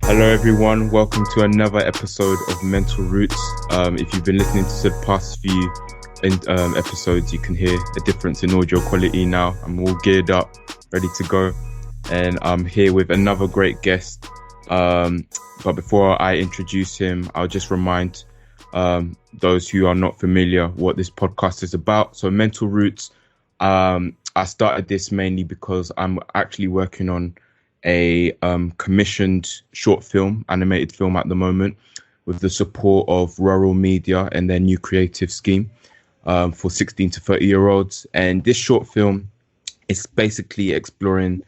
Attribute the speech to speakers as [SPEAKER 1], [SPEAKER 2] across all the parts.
[SPEAKER 1] Hello everyone, welcome to another episode of Mental Roots. If you've been listening to the past few episodes, you can hear a difference in audio quality now. I'm all geared up, ready to go, and I'm here with another great guest. But before I introduce him, I'll just remind those who are not familiar what this podcast is about. So Mental Roots, I started this mainly because I'm actually working on a commissioned short film, animated film at the moment, with the support of Rural Media and their new creative scheme for 16 to 30-year-olds. And this short film is basically exploring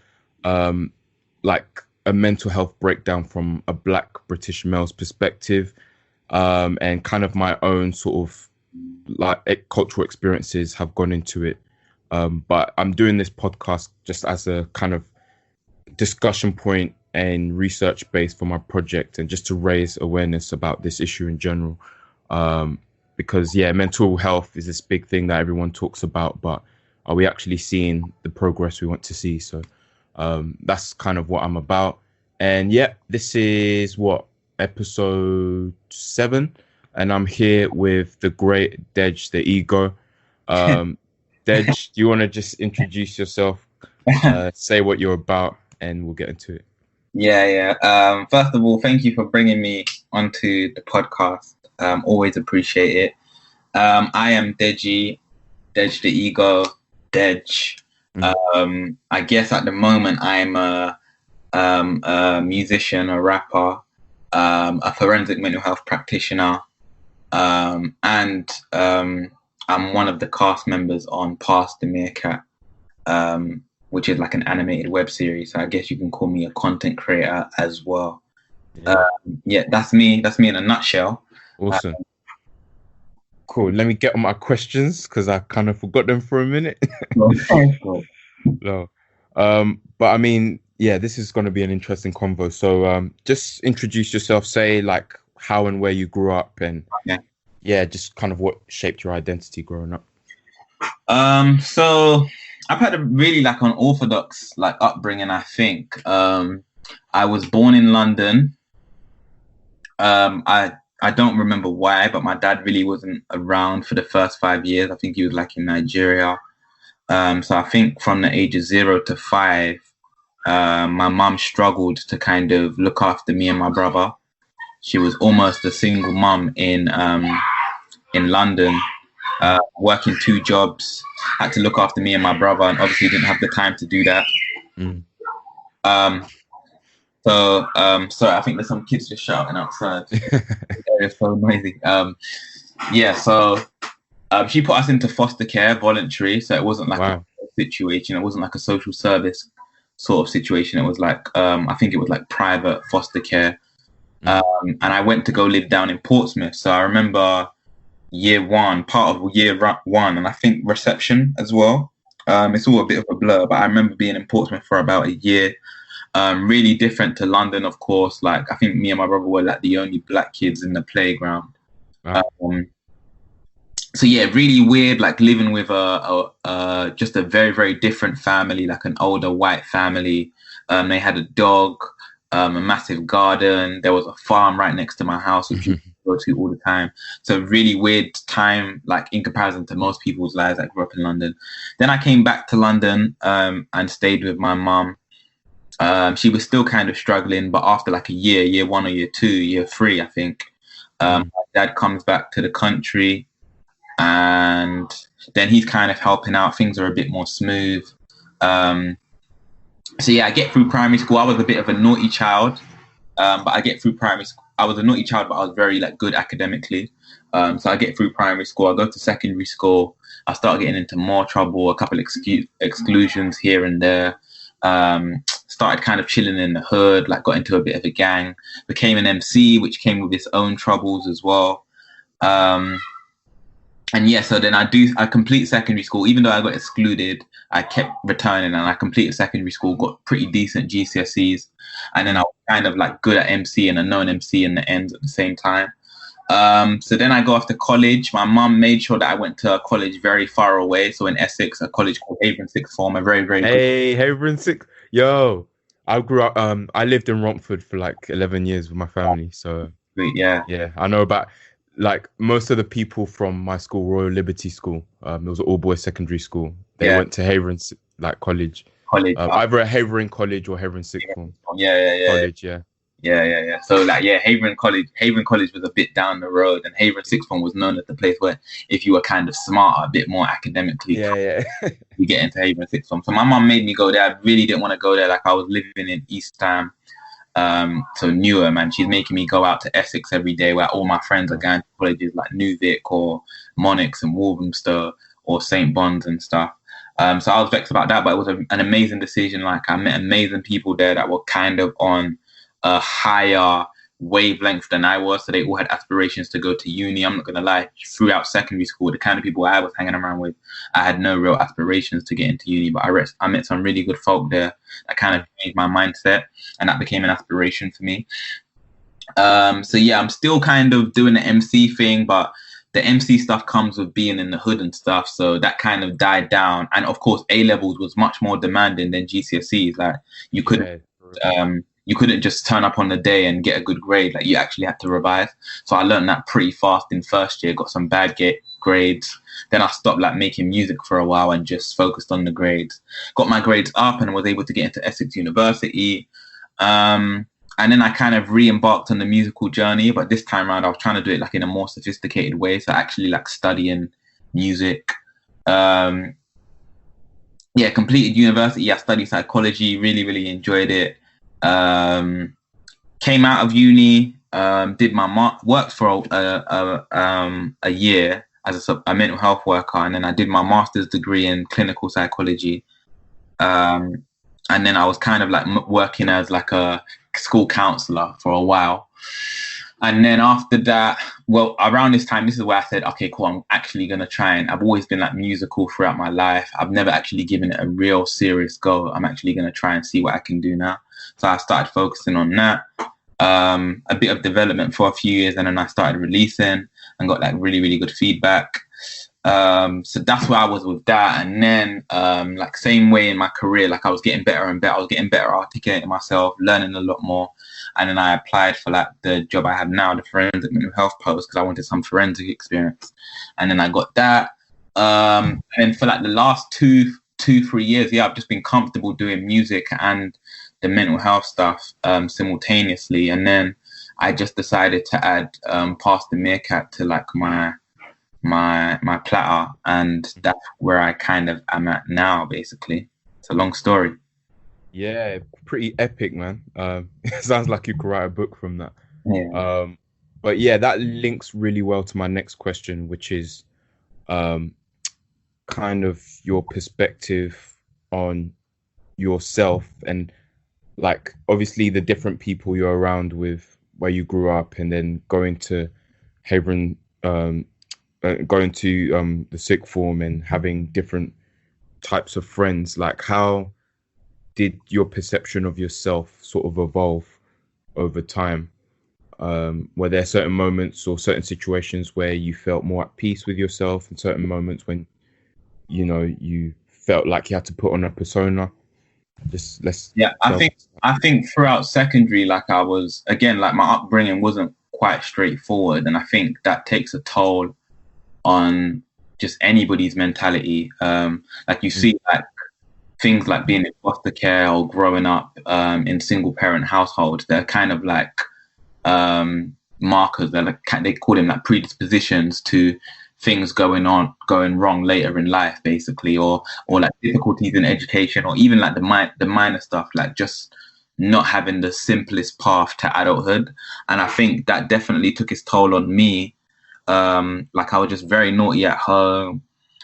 [SPEAKER 1] like a mental health breakdown from a Black British male's perspective, and kind of my own sort of like cultural experiences have gone into it. But I'm doing this podcast just as a kind of discussion point and research base for my project, and just to raise awareness about this issue in general, because mental health is this big thing that everyone talks about, but are we actually seeing the progress we want to see? So that's kind of what I'm about. And this is episode 7, and I'm here with the great Dej the Ego. Dej, do you want to just introduce yourself, say what you're about, and we'll get into it?
[SPEAKER 2] First of all, thank you for bringing me onto the podcast. Always appreciate it. I am Dej the Ego, Dej. I guess at the moment I'm a musician, a rapper, a forensic mental health practitioner, and I'm one of the cast members on Past the Meerkat, which is like an animated web series. So I guess you can call me a content creator as well. That's me. That's me in a nutshell.
[SPEAKER 1] Awesome. Cool. Let me get on my questions because I kind of forgot them for a minute. No. But I mean, this is going to be an interesting convo. So just introduce yourself, say like how and where you grew up, and just kind of what shaped your identity growing up.
[SPEAKER 2] So I've had a really like unorthodox like upbringing, I think. I was born in London. I don't remember why, but my dad really wasn't around for the first 5 years. I think he was like in Nigeria. So I think from the age of 0 to 5, my mum struggled to kind of look after me and my brother. She was almost a single mum in London, working 2 jobs, had to look after me and my brother, and obviously didn't have the time to do that. Sorry, I think there's some kids just shouting outside. It's so noisy. She put us into foster care, voluntary, so it wasn't like a situation. It wasn't like a social service sort of situation. It was like I think it was like private foster care. And I went to go live down in Portsmouth. So I remember part of year one, and I think reception as well. It's all a bit of a blur, but I remember being in Portsmouth for about a year. Really different to London, of course. Like I think me and my brother were like the only Black kids in the playground. Really weird, like living with just a very, very different family, like an older white family. They had a dog, a massive garden. There was a farm right next to my house, which we go to all the time. So really weird time, like in comparison to most people's lives that grew up in London. Then I came back to London and stayed with my mum. She was still kind of struggling, but after like a year 1 or year 2, year 3, I think, my dad comes back to the country, and then he's kind of helping out. Things are a bit more smooth. I get through primary school. I was a bit of a naughty child, but I get through primary school. I was a naughty child, but I was very like good academically. So I get through primary school. I go to secondary school. I start getting into more trouble, a couple of exclusions here and there. Started kind of chilling in the hood, like got into a bit of a gang, became an MC, which came with its own troubles as well. So then I complete secondary school. Even though I got excluded, I kept returning, and I completed secondary school, got pretty decent GCSEs, and then I was kind of like good at MC and a known MC in the end at the same time. So then I go off to college. My mum made sure that I went to a college very far away. So in Essex, a college called Havering Sixth Form, a very, very
[SPEAKER 1] Havering Sixth. Yo, I grew up. I lived in Romford for like 11 years with my family. So
[SPEAKER 2] Sweet, yeah.
[SPEAKER 1] yeah, I know about like most of the people from my school, Royal Liberty School. It was an all boys secondary school. They
[SPEAKER 2] Yeah.
[SPEAKER 1] went to like college,
[SPEAKER 2] College.
[SPEAKER 1] either at Havering College or Havering Sixth Form
[SPEAKER 2] Yeah.
[SPEAKER 1] College. Yeah,
[SPEAKER 2] Yeah. So like, yeah, Havering College was a bit down the road, and Havering Sixth Form was known as the place where if you were kind of smarter, a bit more academically,
[SPEAKER 1] yeah.
[SPEAKER 2] you get into Havering Sixth Form. So my mum made me go there. I really didn't want to go there. Like I was living in East Ham, so Newham, and she's making me go out to Essex every day, where all my friends are going to colleges like Newvic or Monix and Walthamstow or St Bon's and stuff. So I was vexed about that, but it was an amazing decision. Like I met amazing people there that were kind of on a higher wavelength than I was. So they all had aspirations to go to uni. I'm not going to lie, throughout secondary school, the kind of people I was hanging around with, I had no real aspirations to get into uni, but I met some really good folk there that kind of changed my mindset, and that became an aspiration for me. So yeah, I'm still kind of doing the MC thing, but the MC stuff comes with being in the hood and stuff. So that kind of died down. And of course, A levels was much more demanding than GCSEs. Like you couldn't just turn up on the day and get a good grade. Like you actually had to revise. So I learned that pretty fast in first year, got some bad grades. Then I stopped like making music for a while and just focused on the grades. Got my grades up and was able to get into Essex University. And then I kind of re-embarked on the musical journey, but this time around I was trying to do it like in a more sophisticated way. So actually like studying music. Completed university. I studied psychology, really enjoyed it. Came out of uni, did my worked for a year as a mental health worker, and then I did my master's degree in clinical psychology. And then I was kind of like working as like a school counselor for a while. And then after that, well, around this time, this is where I said, okay, cool, I'm actually going to try. And I've always been like musical throughout my life. I've never actually given it a real serious go. I'm actually going to try and see what I can do now. So I started focusing on that, a bit of development for a few years. And then I started releasing and got like really good feedback. So that's where I was with that. And then like same way in my career, like I was getting better and better. I was getting better articulating myself, learning a lot more. And then I applied for like the job I have now, the forensic mental health post, because I wanted some forensic experience. And then I got that. And for like the last 3 years, yeah, I've just been comfortable doing music and the mental health stuff simultaneously. And then I just decided to add Past the Meerkat to like my platter, and that's where I kind of am at now. Basically, it's a long story.
[SPEAKER 1] Yeah, pretty epic, man. It sounds like you could write a book from that.
[SPEAKER 2] Yeah.
[SPEAKER 1] But yeah, that links really well to my next question, which is kind of your perspective on yourself and like obviously the different people you're around with where you grew up, and then going to Havering, going to the sixth form and having different types of friends. Like how did your perception of yourself sort of evolve over time? Were there certain moments or certain situations where you felt more at peace with yourself, and certain moments when, you know, you felt like you had to put on a persona?
[SPEAKER 2] I think throughout secondary, like I was, again, like my upbringing wasn't quite straightforward. And I think that takes a toll on just anybody's mentality. Like you see like things like being in foster care or growing up in single parent households, they're kind of like markers. They're like, they call them like predispositions to things going wrong later in life, basically, or like difficulties in education, or even like the minor stuff, like just not having the simplest path to adulthood. And I think that definitely took its toll on me. Like I was just very naughty at home.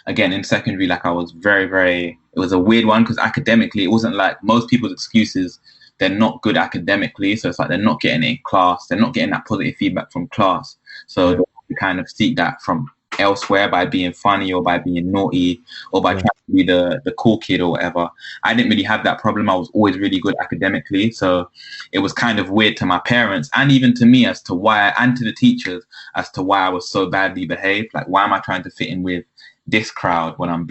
[SPEAKER 2] Again, in secondary, like I was it was a weird one, because academically, it wasn't like most people's excuses. They're not good academically. So it's like they're not getting it in class. They're not getting that positive feedback from class. So they kind of seek that from elsewhere by being funny or by being naughty or by trying to be the cool kid or whatever. I didn't really have that problem. I was always really good academically. So it was kind of weird to my parents and even to me as to why, and to the teachers, as to why I was so badly behaved. Like, why am I trying to fit in with this crowd when I've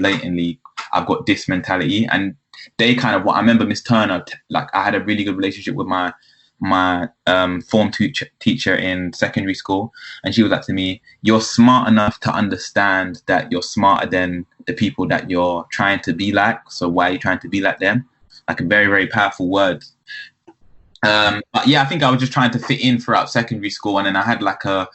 [SPEAKER 2] got this mentality? And they kind of, what I remember, Miss Turner, like I had a really good relationship with my form teacher in secondary school, and she was like to me, "You're smart enough to understand that you're smarter than the people that you're trying to be like. So why are you trying to be like them?" Like a very, very powerful word. But yeah, I think I was just trying to fit in throughout secondary school, and then I had like a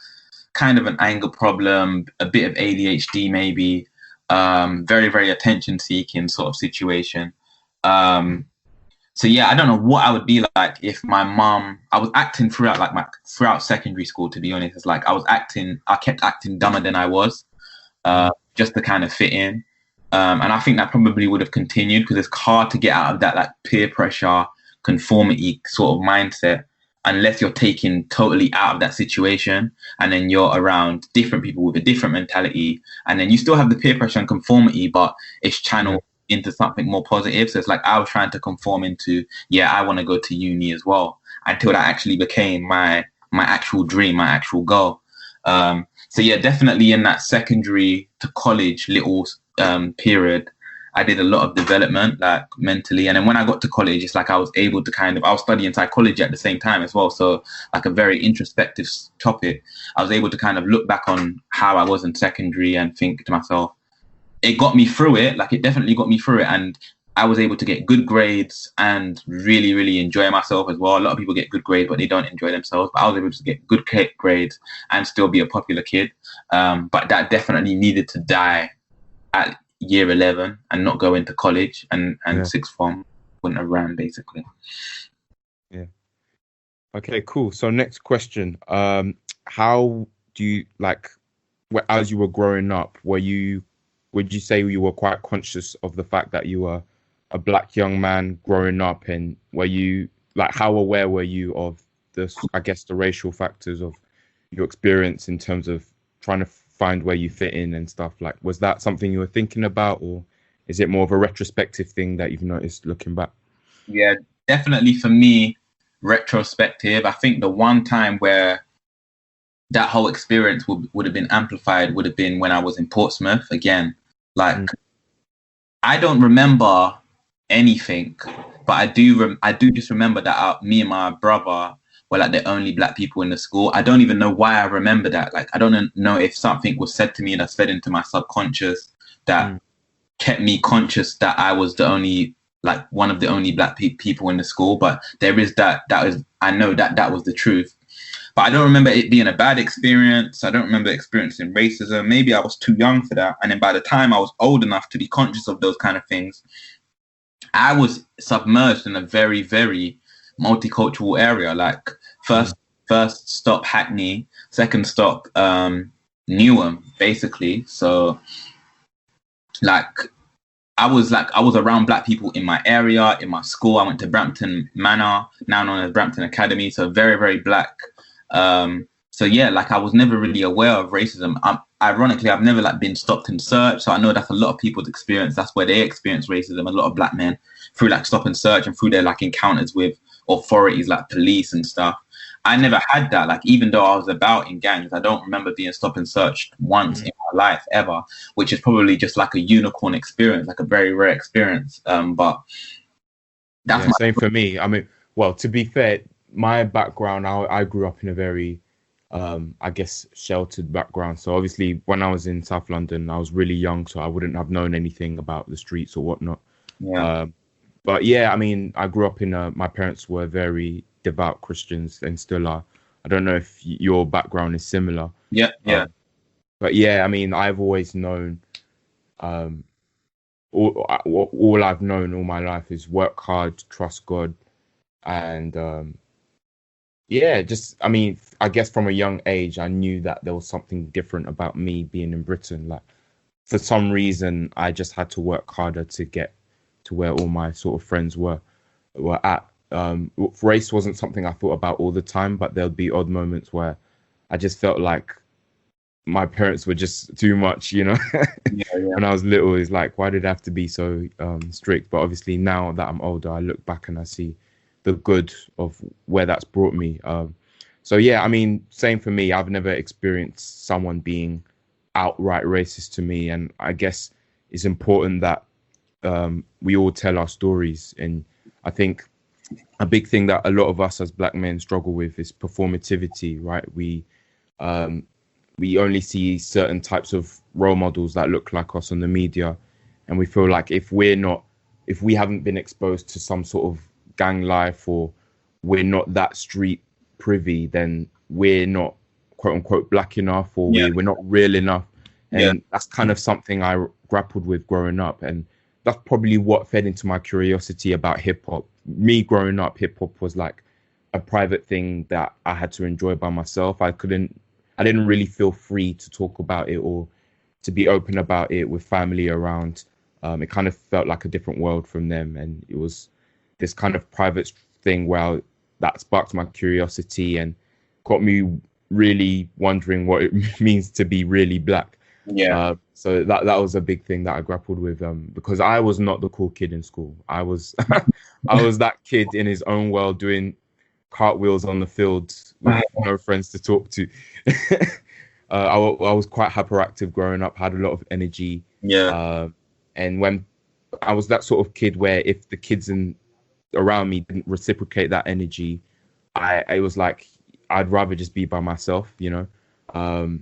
[SPEAKER 2] kind of an anger problem, a bit of ADHD maybe, very, very attention seeking sort of situation. So yeah, I don't know what I would be like if my mom, I was acting throughout secondary school, to be honest. It's like I kept acting dumber than I was, just to kind of fit in. And I think that probably would have continued, because it's hard to get out of that like peer pressure, conformity sort of mindset, unless you're taken totally out of that situation, and then you're around different people with a different mentality, and then you still have the peer pressure and conformity, but it's channeled into something more positive. So it's like I was trying to conform into, yeah, I want to go to uni as well, until that actually became my actual dream, my actual goal. So yeah, definitely in that secondary to college little period, I did a lot of development, like mentally. And then when I got to college, it's like I was able to I was studying psychology at the same time as well. So like a very introspective topic. I was able to kind of look back on how I was in secondary and think to myself, it got me through it. Like it definitely got me through it. And I was able to get good grades and really, really enjoy myself as well. A lot of people get good grades, but they don't enjoy themselves. But I was able to get good grades and still be a popular kid. But that definitely needed to die at year 11 and not go into college, and sixth form wouldn't have ran, basically.
[SPEAKER 1] Yeah. Okay, cool. So next question. How do you, like, as you were growing up, would you say you were quite conscious of the fact that you were a black young man growing up, and were you, like, how aware were you of the racial factors of your experience in terms of trying to find where you fit in and stuff? Like, was that something you were thinking about, or is it more of a retrospective thing that you've noticed looking back?
[SPEAKER 2] Yeah, definitely for me, retrospective. I think the one time where that whole experience would have been amplified would have been when I was in Portsmouth again. Like, I don't remember anything, but I do just remember that me and my brother were like the only black people in the school. I don't even know why I remember that. Like, I don't know if something was said to me that's fed into my subconscious that kept me conscious that I was the only, like, one of the only black people in the school. But there is I know that was the truth. But I don't remember it being a bad experience. I don't remember experiencing racism. Maybe I was too young for that. And then by the time I was old enough to be conscious of those kind of things, I was submerged in a very, very multicultural area. Like, first stop Hackney, second stop Newham, basically. So like I was around black people in my area, in my school. I went to Brampton Manor, now known as Brampton Academy, so very, very black. So yeah, like I was never really aware of racism. Ironically, I've never been stopped and searched. So I know that's a lot of people's experience. That's where they experience racism. A lot of black men through stop and search and through their encounters with authorities like police and stuff. I never had that. Even though I was about in gangs, I don't remember being stopped and searched once in my life ever, which is probably just like a unicorn experience, like a very rare experience. But that's
[SPEAKER 1] same for me. I mean, well, to be fair, my background, I grew up in a very, sheltered background. So obviously when I was in South London, I was really young, so I wouldn't have known anything about the streets or whatnot.
[SPEAKER 2] Yeah.
[SPEAKER 1] But yeah, I mean, I grew up my parents were very devout Christians and still are. I don't know if your background is similar.
[SPEAKER 2] Yeah.
[SPEAKER 1] But yeah, I mean, I've always known, all I've known all my life is work hard, trust God, and I mean, I guess from a young age, I knew that there was something different about me being in Britain. Like, for some reason, I just had to work harder to get to where all my sort of friends were at. Race wasn't something I thought about all the time, but there'll be odd moments where I just felt like my parents were just too much, you know. When I was little, it's like, why did it have to be so strict? But obviously now that I'm older, I look back and I see the good of where that's brought me. So yeah, I mean, same for me. I've never experienced someone being outright racist to me, and I guess it's important that we all tell our stories, and I think a big thing that a lot of us as black men struggle with is performativity, right? We only see certain types of role models that look like us on the media, and we feel like if we haven't been exposed to some sort of gang life, or we're not that street privy, then we're not quote unquote black enough, or we're not real enough. And that's kind of something I grappled with growing up, and that's probably what fed into my curiosity about hip hop. Me growing up, hip hop was like a private thing that I had to enjoy by myself. I didn't really feel free to talk about it or to be open about it with family around. It kind of felt like a different world from them, and it was this kind of private thing where that sparked my curiosity and got me really wondering what it means to be really black. So that was a big thing that I grappled with, because I was not the cool kid in school. I was I was that kid in his own world doing cartwheels on the field with no friends to talk to. I was quite hyperactive growing up, had a lot of energy. And when I was that sort of kid where if the kids around me didn't reciprocate that energy, I was like, I'd rather just be by myself, you know.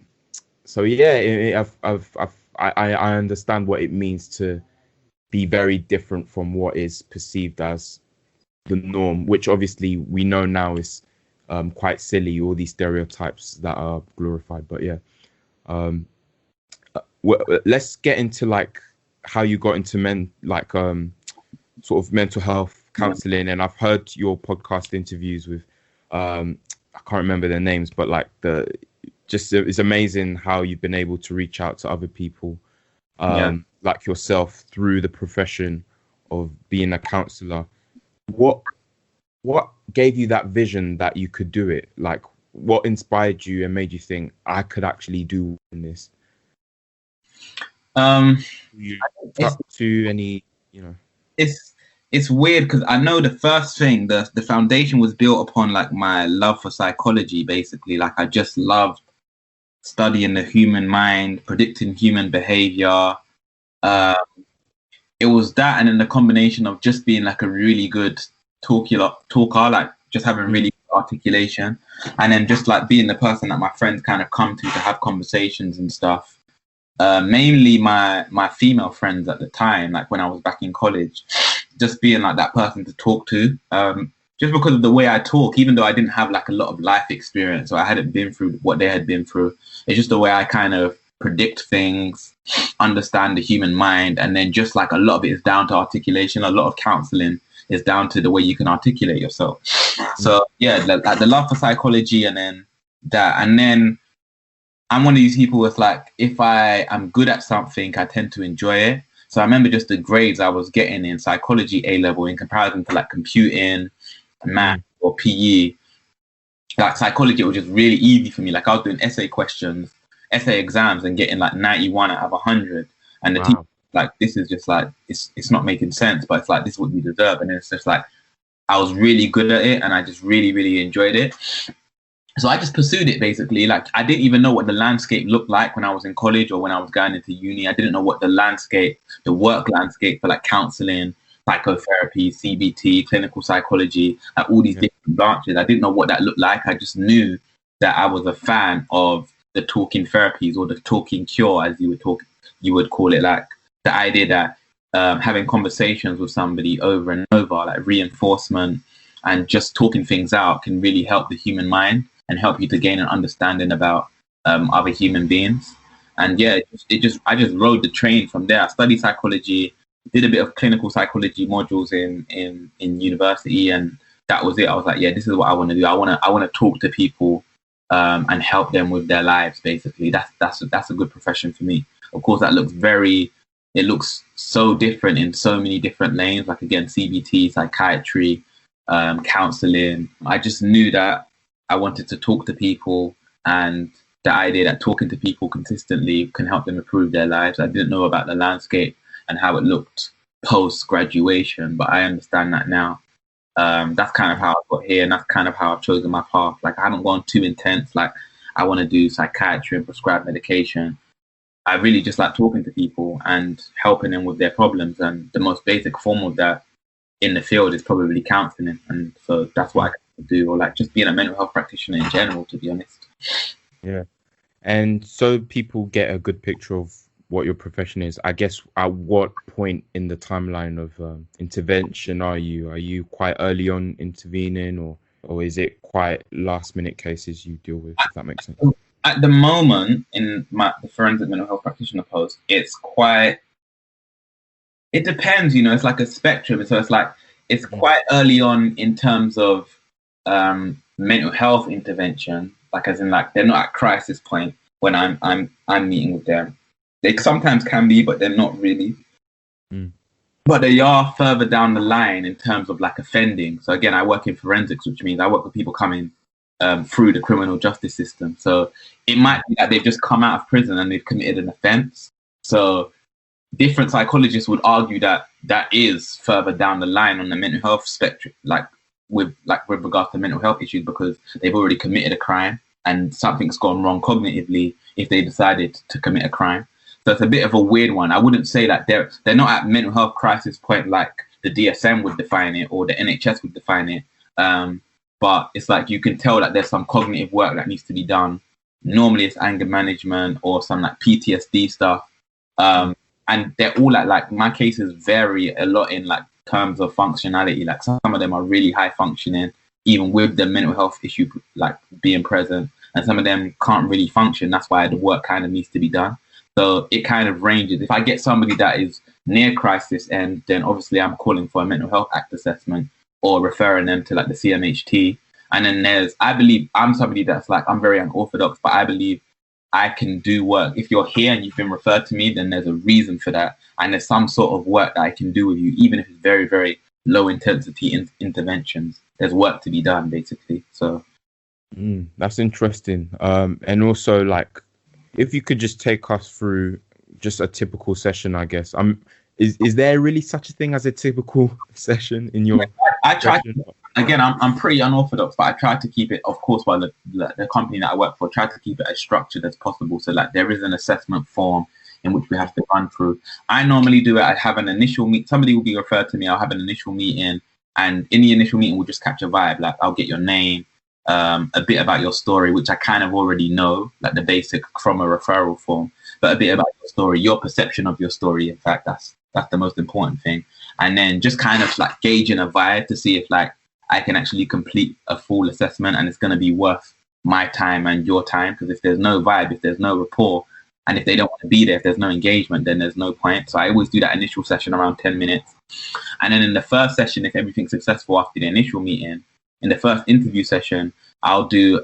[SPEAKER 1] So yeah, I understand what it means to be very different from what is perceived as the norm, which obviously we know now is quite silly, all these stereotypes that are glorified. But yeah, let's get into like how you got into sort of mental health counselling. And I've heard your podcast interviews with I can't remember their names, but like it's amazing how you've been able to reach out to other people like yourself through the profession of being a counsellor. What gave you that vision that you could do it? Like, what inspired you and made you think I could actually do this? You up to any, you know?
[SPEAKER 2] It's weird because I know the first thing, the foundation was built upon like my love for psychology, basically. Like I just loved studying the human mind, predicting human behavior. It was that, and then the combination of just being like a really good talker, like just having really good articulation, and then just like being the person that my friends kind of come to have conversations and stuff. Mainly my female friends at the time, like when I was back in college, just being like that person to talk to. Just because of the way I talk, even though I didn't have like a lot of life experience, or I hadn't been through what they had been through, it's just the way I kind of predict things, understand the human mind, and then just like a lot of it is down to articulation. A lot of counselling is down to the way you can articulate yourself. So yeah, like the love for psychology, and then that, and then I'm one of these people with like, if I am good at something, I tend to enjoy it. So I remember just the grades I was getting in psychology A level in comparison to like computing, math or PE. Like psychology, it was just really easy for me. Like I was doing essay exams and getting like 91 out of 100. And the teacher, like, this is just like, it's not making sense, but it's like, this is what you deserve. And it's just like, I was really good at it and I just really, really enjoyed it. So I just pursued it basically. Like I didn't even know what the landscape looked like when I was in college or when I was going into uni. I didn't know what the work landscape for like counselling, psychotherapy, CBT, clinical psychology, like all these different branches. I didn't know what that looked like. I just knew that I was a fan of the talking therapies, or the talking cure, as you would call it, like the idea that having conversations with somebody over and over, like reinforcement and just talking things out, can really help the human mind and help you to gain an understanding about other human beings. And yeah, I just rode the train from there. I studied psychology, did a bit of clinical psychology modules in university, and that was it. I was like, yeah, this is what I want to do. I want to talk to people and help them with their lives. Basically, that's a good profession for me. Of course, it looks so different in so many different lanes. Like again, CBT, psychiatry, counselling. I just knew that I wanted to talk to people, and the idea that talking to people consistently can help them improve their lives. I didn't know about the landscape and how it looked post-graduation, but I understand that now. That's kind of how I got here, and that's kind of how I've chosen my path. Like I haven't gone too intense. Like I want to do psychiatry and prescribe medication. I really just like talking to people and helping them with their problems. And the most basic form of that in the field is probably counselling. And so that's what I can do, or like just being a mental health practitioner in general, to be honest.
[SPEAKER 1] Yeah. And so people get a good picture of what your profession is, I guess, at what point in the timeline of intervention are you? Are you quite early on intervening, or is it quite last minute cases you deal with, if that makes sense?
[SPEAKER 2] At the moment, in the forensic mental health practitioner post, it depends, it's like a spectrum. So it's quite early on in terms of mental health intervention, like as in like they're not at crisis point when I'm meeting with them. They sometimes can be, but they're not really. But they are further down the line in terms of like offending. So again, I work in forensics, which means I work with people coming through the criminal justice system. So it might be that they've just come out of prison and they've committed an offense. So different psychologists would argue that that is further down the line on the mental health spectrum, with regards to mental health issues, because they've already committed a crime and something's gone wrong cognitively if they decided to commit a crime. So it's a bit of a weird one. I wouldn't say that they're not at mental health crisis point like the DSM would define it or the NHS would define it. But it's like you can tell that there's some cognitive work that needs to be done. Normally it's anger management or some like PTSD stuff. And they're all like my cases vary a lot in like terms of functionality. Like some of them are really high functioning, even with the mental health issue like being present, and some of them can't really function. That's why the work kind of needs to be done. So it kind of ranges. If I get somebody that is near crisis end, then obviously I'm calling for a mental health act assessment or referring them to like the CMHT. And then I believe I'm somebody that's like, I'm very unorthodox, but I believe I can do work. If you're here and you've been referred to me, then there's a reason for that. And there's some sort of work that I can do with you, even if it's very, very low intensity interventions. There's work to be done, basically. So
[SPEAKER 1] that's interesting. And also, like, if you could just take us through just a typical session, I guess. Is there really such a thing as a typical session in your?
[SPEAKER 2] I try. Again, I'm pretty unorthodox, but I try to keep it, of course, while the company that I work for, try to keep it as structured as possible. So like there is an assessment form in which we have to run through. I normally do it. I have an initial meet. Somebody will be referred to me. I'll have an initial meeting, and in the initial meeting, we'll just catch a vibe. Like I'll get your name, a bit about your story, which I kind of already know, like the basic from a referral form, but a bit about your story, your perception of your story. In fact, that's the most important thing. And then just kind of like gauging a vibe to see if like I can actually complete a full assessment and it's going to be worth my time and your time. Because if there's no vibe, if there's no rapport, and if they don't want to be there, if there's no engagement, then there's no point. So I always do that initial session around 10 minutes. And then in the first session, if everything's successful after the initial meeting, in the first interview session, I'll do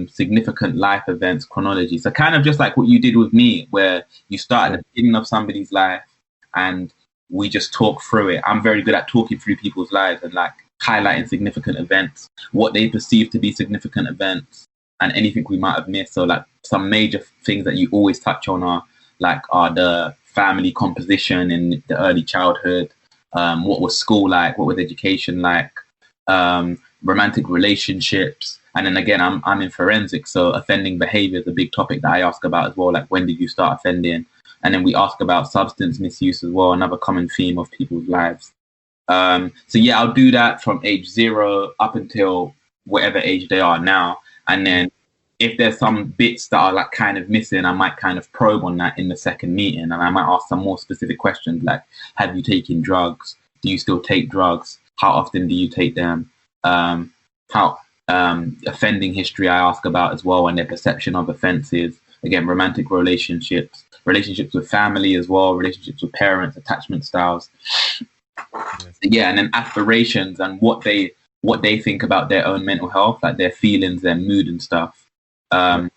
[SPEAKER 2] significant life events chronology. So kind of just like what you did with me, where you start at the beginning of somebody's life and we just talk through it. I'm very good at talking through people's lives and like highlighting significant events, what they perceive to be significant events, and anything we might have missed. So like some major things that you always touch on are the family composition in the early childhood, what was school like, what was education like, romantic relationships. And then again, I'm in forensics, so offending behavior is a big topic that I ask about as well. Like, when did you start offending? And then we ask about substance misuse as well, another common theme of people's lives. So yeah, I'll do that from age 0 up until whatever age they are now. And then if there's some bits that are like kind of missing, I might kind of probe on that in the second meeting. And I might ask some more specific questions like, have you taken drugs? Do you still take drugs? How often do you take them? Offending history I ask about as well, and their perception of offences. Again, romantic relationships with family as well, relationships with parents, attachment styles. Yeah, and then aspirations and what they think about their own mental health, like their feelings, their mood and stuff. I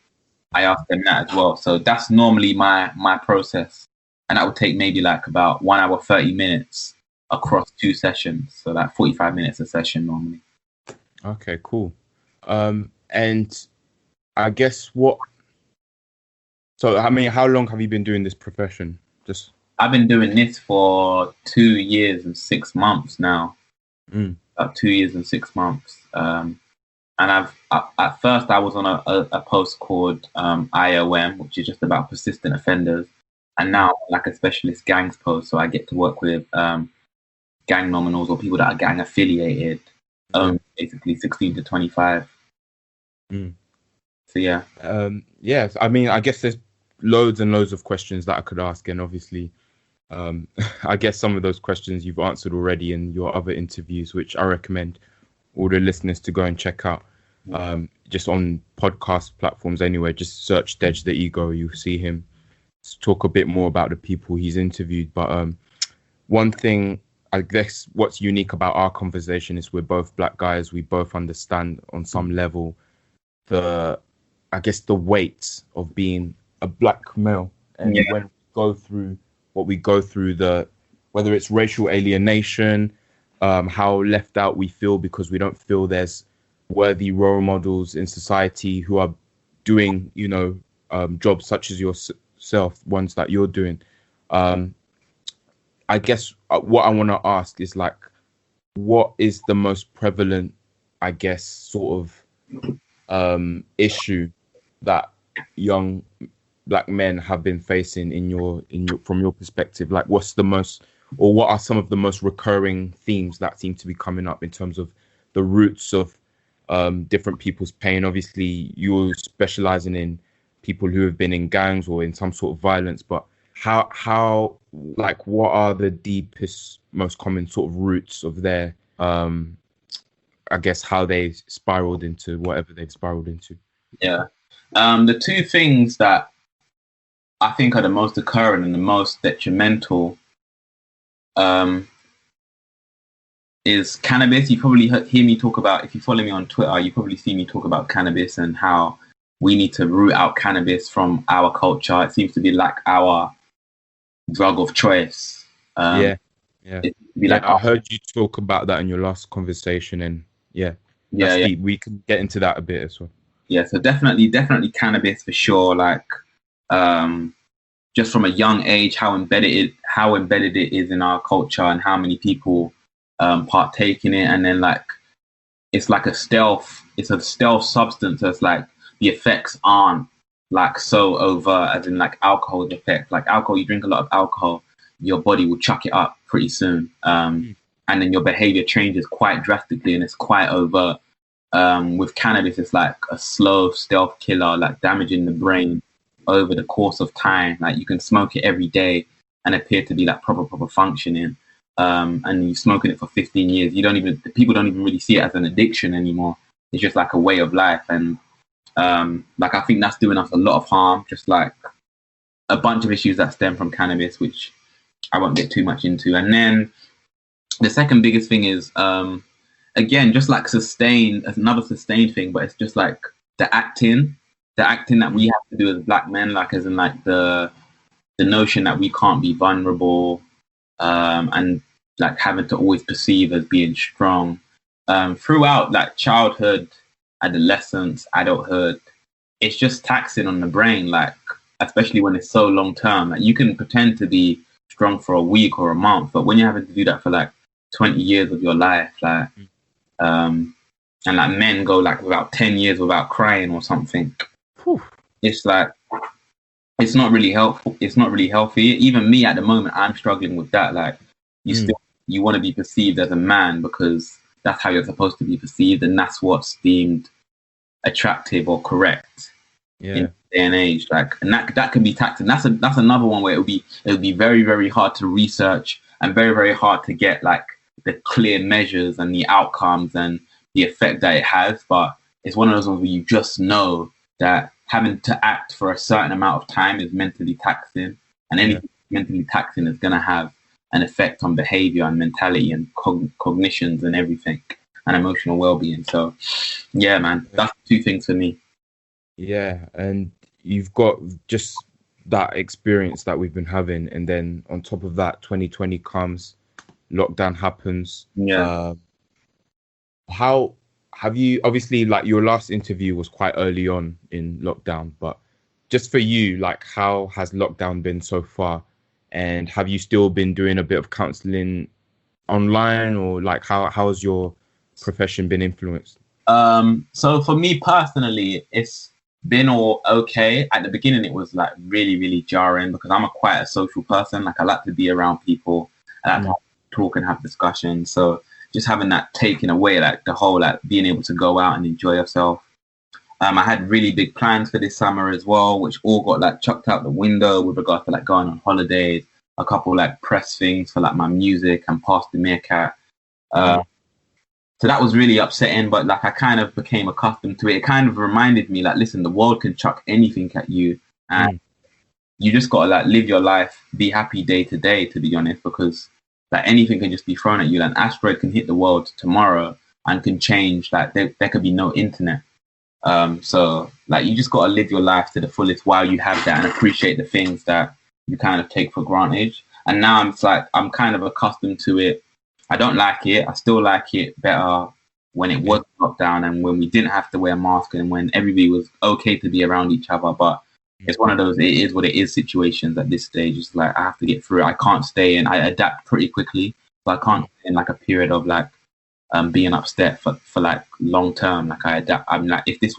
[SPEAKER 2] ask them that as well. So that's normally my process, and that would take maybe like about 1 hour 30 minutes across 2 sessions, so like 45 minutes a session normally.
[SPEAKER 1] Okay, cool. And I guess how long have you been doing this profession?
[SPEAKER 2] I've been doing this for 2 years and 6 months now. About 2 years and 6 months. And at first I was on a post called IOM, which is just about persistent offenders. and now I'm like a specialist gangs post, so I get to work with gang nominals or people that are gang affiliated, basically 16 to 25.
[SPEAKER 1] Mm.
[SPEAKER 2] So yeah.
[SPEAKER 1] Yes, I mean, I guess there's loads and loads of questions that I could ask, and obviously, I guess some of those questions you've answered already in your other interviews, which I recommend all the listeners to go and check out. Just on podcast platforms anyway, just search Dej the Ego, you'll see him talk a bit more about the people he's interviewed. But one thing, I guess what's unique about our conversation is we're both black guys. We both understand on some level the weight of being a black male, and when we go through what we go through, whether it's racial alienation, how left out we feel because we don't feel there's worthy role models in society who are doing, jobs such as yourself, ones that you're doing. I guess what I want to ask is like, what is the most prevalent, I guess, sort of issue that young black men have been facing in your from your perspective? Like, what are some of the most recurring themes that seem to be coming up in terms of the roots of different people's pain? Obviously, you're specializing in people who have been in gangs or in some sort of violence, but how like, what are the deepest, most common sort of roots of their I guess how they spiraled into whatever they've spiraled into?
[SPEAKER 2] Yeah. The two things that I think are the most occurring and the most detrimental is cannabis. You probably hear me talk about, if you follow me on Twitter, you probably see me talk about cannabis and how we need to root out cannabis from our culture. It seems to be like our drug of choice.
[SPEAKER 1] Yeah. I heard you talk about that in your last conversation, and deep. We can get into that a bit as well.
[SPEAKER 2] Yeah, so definitely cannabis for sure. Like, just from a young age, how embedded it is in our culture, and how many people partake in it, and then like it's a stealth substance. So it's like the effects aren't like so overt as in like alcohol's effect. Like alcohol, you drink a lot of alcohol, your body will chuck it up pretty soon, and then your behavior changes quite drastically, and it's quite overt. With cannabis, it's like a slow stealth killer, like damaging the brain over the course of time. Like you can smoke it every day and appear to be like proper functioning. And you're smoking it for 15 years. People don't even really see it as an addiction anymore. It's just like a way of life. And like, I think that's doing us a lot of harm, just like a bunch of issues that stem from cannabis, which I won't get too much into. And then the second biggest thing is, again, just like another sustained thing, but it's just like the acting that we have to do as black men, like as in like the notion that we can't be vulnerable, and like having to always perceive as being strong, throughout like childhood, adolescence, adulthood. It's just taxing on the brain, like especially when it's so long term. Like you can pretend to be strong for a week or a month, but when you're having to do that for like 20 years of your life, like and like men go like about 10 years without crying or something. Whew. It's like, it's not really helpful. It's not really healthy. Even me at the moment, I'm struggling with that. Like you want to be perceived as a man because that's how you're supposed to be perceived, and that's what's deemed attractive or correct in this day and age. Like, and that can be taxing. That's another one where it would be very, very hard to research and very, very hard to get like the clear measures and the outcomes and the effect that it has. But it's one of those ones where you just know that having to act for a certain amount of time is mentally taxing, and anything mentally taxing is going to have an effect on behavior and mentality and cognitions and everything, and emotional well-being. So yeah, man, that's two things for me.
[SPEAKER 1] Yeah, and you've got just that experience that we've been having, and then on top of that, 2020 comes, lockdown happens. How have you, obviously, like your last interview was quite early on in lockdown, but just for you, like how has lockdown been so far? And have you still been doing a bit of counselling online, or like how has your profession been influenced?
[SPEAKER 2] So for me personally, it's been all okay. At the beginning, it was like really, really jarring because I'm quite a social person. Like I like to be around people. I like to talk and have discussions. So just having that taken away, like the whole like being able to go out and enjoy yourself. I had really big plans for this summer as well, which all got like chucked out the window with regards to like going on holidays, a couple like press things for like my music and past the meerkat. So that was really upsetting, but like I kind of became accustomed to it. It kind of reminded me like, listen, the world can chuck anything at you, and you just gotta like live your life, be happy day to day, to be honest, because like anything can just be thrown at you. Like an asteroid can hit the world tomorrow and can change. Like there could be no internet. So like you just gotta live your life to the fullest while you have that and appreciate the things that you kind of take for granted. And now I'm kind of accustomed to it. I don't like it. I still like it better when it was lockdown and when we didn't have to wear masks and when everybody was okay to be around each other. But it's one of those it is what it is situations at this stage. It's like I have to get through it. I can't stay in. I adapt pretty quickly. So I can't stay in like a period of like being upset for like long term. Like I adapt. I'm like if this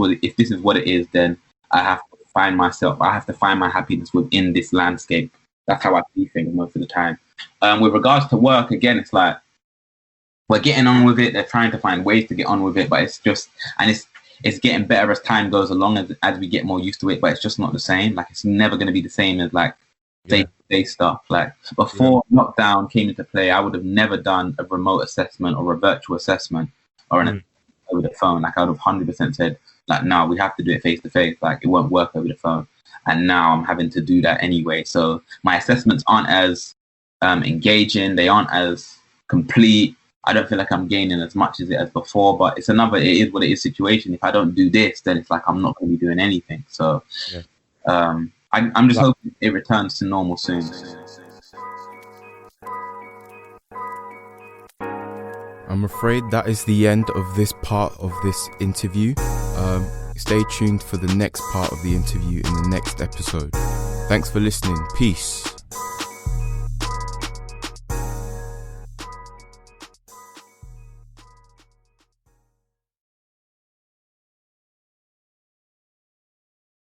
[SPEAKER 2] is what it is, then I have to find myself. I have to find my happiness within this landscape. That's how I see things most of the time. With regards to work, again, it's like we're getting on with it. They're trying to find ways to get on with it, but it's just, and it's getting better as time goes along as we get more used to it, but it's just not the same. Like it's never going to be the same as like day-to-day stuff. Like before lockdown came into play, I would have never done a remote assessment or a virtual assessment or an over the phone. Like I would have 100% said like, no, we have to do it face to face. Like it won't work over the phone. And now I'm having to do that anyway. So my assessments aren't as engaging. They aren't as complete. I don't feel like I'm gaining as much as it as before, but it is what it is situation. If I don't do this, then it's like I'm not going to be doing anything. So I'm just hoping it returns to normal soon.
[SPEAKER 1] I'm afraid that is the end of this part of this interview. Stay tuned for the next part of the interview in the next episode. Thanks for listening. Peace.